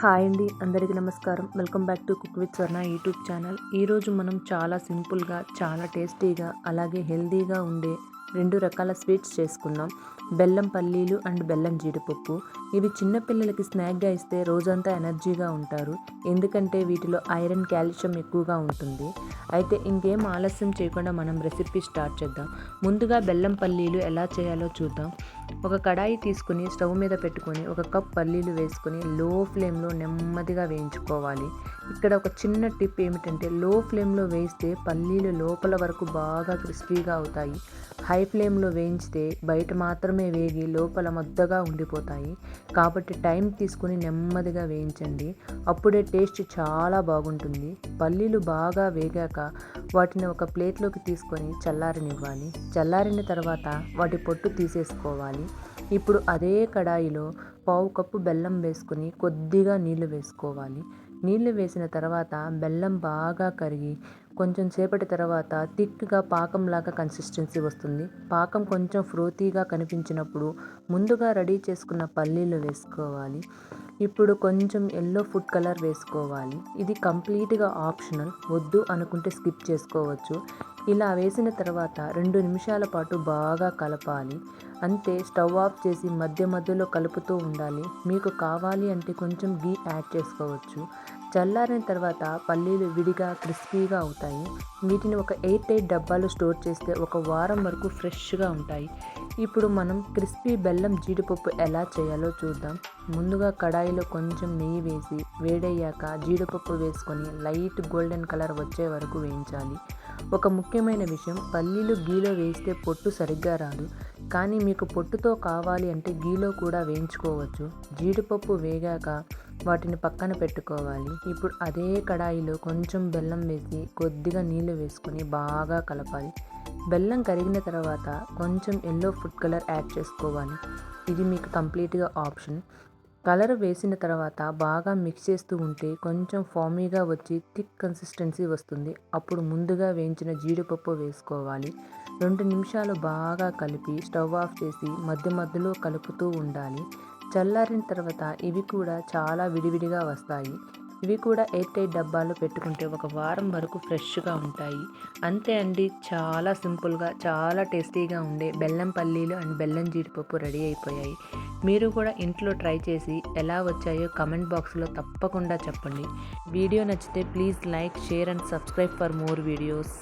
Hi అండి, అందరికీ నమస్కారం. Welcome back to cook with Swarna YouTube channel. ఈరోజు మనం చాలా సింపుల్గా, చాలా టేస్టీగా, అలాగే హెల్తీగా ఉండే 2 రకాల స్వీట్స్ చేసుకుందాం. బెల్లం పల్లీలు అండ్ బెల్లం జీడిపప్పు. ఇవి చిన్నపిల్లలకి స్నాక్గా ఇస్తే రోజంతా ఎనర్జీగా ఉంటారు. ఎందుకంటే వీటిలో ఐరన్, కాల్షియం ఎక్కువగా ఉంటుంది. అయితే ఇంకేం ఆలస్యం చేయకుండా మనం రెసిపీ స్టార్ట్ చేద్దాం. ముందుగా బెల్లం పల్లీలు ఎలా చేయాలో చూద్దాం. ఒక కడాయి తీసుకుని స్టవ్ మీద పెట్టుకొని 1 కప్ పల్లీలు వేసుకొని లో ఫ్లేమ్లో నెమ్మదిగా వేయించుకోవాలి. ఇక్కడ ఒక చిన్న టిప్ ఏమిటంటే, లో ఫ్లేమ్లో వేయిస్తే పల్లీలు లోపల వరకు బాగా క్రిస్పీగా అవుతాయి. హై ఫ్లేమ్లో వేయించితే బయట మాత్రమే వేగి లోపల ముద్దగా ఉండిపోతాయి. కాబట్టి టైం తీసుకుని నెమ్మదిగా వేయించండి. అప్పుడే టేస్ట్ చాలా బాగుంటుంది. పల్లీలు బాగా వేగాక వాటిని ఒక ప్లేట్లోకి తీసుకొని చల్లారనివ్వాలి. చల్లారిన తర్వాత వాటి పొట్టు తీసేసుకోవాలి. ఇప్పుడు అదే కడాయిలో 1/2 కప్పు బెల్లం వేసుకొని కొద్దిగా నీళ్లు వేసుకోవాలి. నీళ్లు వేసిన తర్వాత బెల్లం బాగా కరిగి కొంచెం సేపటి తర్వాత థిక్గా పాకంలాగా కన్సిస్టెన్సీ వస్తుంది. పాకం కొంచెం ఫ్రూతీగా కనిపించినప్పుడు ముందుగా రెడీ చేసుకున్న పల్లీలు వేసుకోవాలి. ఇప్పుడు కొంచెం ఎల్లో ఫుడ్ కలర్ వేసుకోవాలి. ఇది కంప్లీట్గా ఆప్షనల్, వద్దు అనుకుంటే స్కిప్ చేసుకోవచ్చు. ఇలా వేసిన తర్వాత 2 నిమిషాల పాటు బాగా కలపాలి. అంతే, స్టవ్ ఆఫ్ చేసి మధ్య మధ్యలో కలుపుతూ ఉండాలి. మీకు కావాలి అంటే కొంచెం గీ యాడ్ చేసుకోవచ్చు. చల్లారిన తర్వాత పల్లీలు విడిగా క్రిస్పీగా అవుతాయి. వీటిని ఒక ఎయిర్ టైట్ డబ్బాలో స్టోర్ చేస్తే 1 వారం వరకు ఫ్రెష్గా ఉంటాయి. ఇప్పుడు మనం క్రిస్పీ బెల్లం జీడిపప్పు ఎలా చేయాలో చూద్దాం. ముందుగా కడాయిలో కొంచెం నెయ్యి వేసి వేడయ్యాక జీడిపప్పు వేసుకొని లైట్ గోల్డెన్ కలర్ వచ్చే వరకు వేయించాలి. ఒక ముఖ్యమైన విషయం, పల్లీలు గీలో వేస్తే పొట్టు సరిగ్గా రాదు. కానీ మీకు పొట్టుతో కావాలి అంటే గీలో కూడా వేయించుకోవచ్చు. జీడిపప్పు వేగాక వాటిని పక్కన పెట్టుకోవాలి. ఇప్పుడు అదే కడాయిలో కొంచెం బెల్లం వేసి కొద్దిగా నీళ్లు వేసుకొని బాగా కలపాలి. బెల్లం కరిగిన తర్వాత కొంచెం ఎల్లో ఫుడ్ కలర్ యాడ్ చేసుకోవాలి. ఇది మీకు కంప్లీట్గా ఆప్షన్. కలర్ వేసిన తర్వాత బాగా మిక్స్ చేస్తూ ఉంటే కొంచెం ఫామీగా వచ్చి థిక్ కన్సిస్టెన్సీ వస్తుంది. అప్పుడు ముందుగా వేయించిన జీడిపప్పు వేసుకోవాలి. 2 నిమిషాలు బాగా కలిపి స్టవ్ ఆఫ్ చేసి మధ్య మధ్యలో కలుపుతూ ఉండాలి. చల్లారిన తర్వాత ఇవి కూడా చాలా విడివిడిగా వస్తాయి. ఇవి కూడా ఎయిర్ టైట్ డబ్బాలో పెట్టుకుంటే 1 వారం వరకు ఫ్రెష్గా ఉంటాయి. అంతే అండి, చాలా సింపుల్గా, చాలా టేస్టీగా ఉండే బెల్లం పల్లీలు అండ్ బెల్లం జీడిపప్పు రెడీ అయిపోయాయి. మీరు కూడా ఇంట్లో ట్రై చేసి ఎలా వచ్చాయో కమెంట్ బాక్స్లో తప్పకుండా చెప్పండి. వీడియో నచ్చితే please like, share and subscribe for more videos.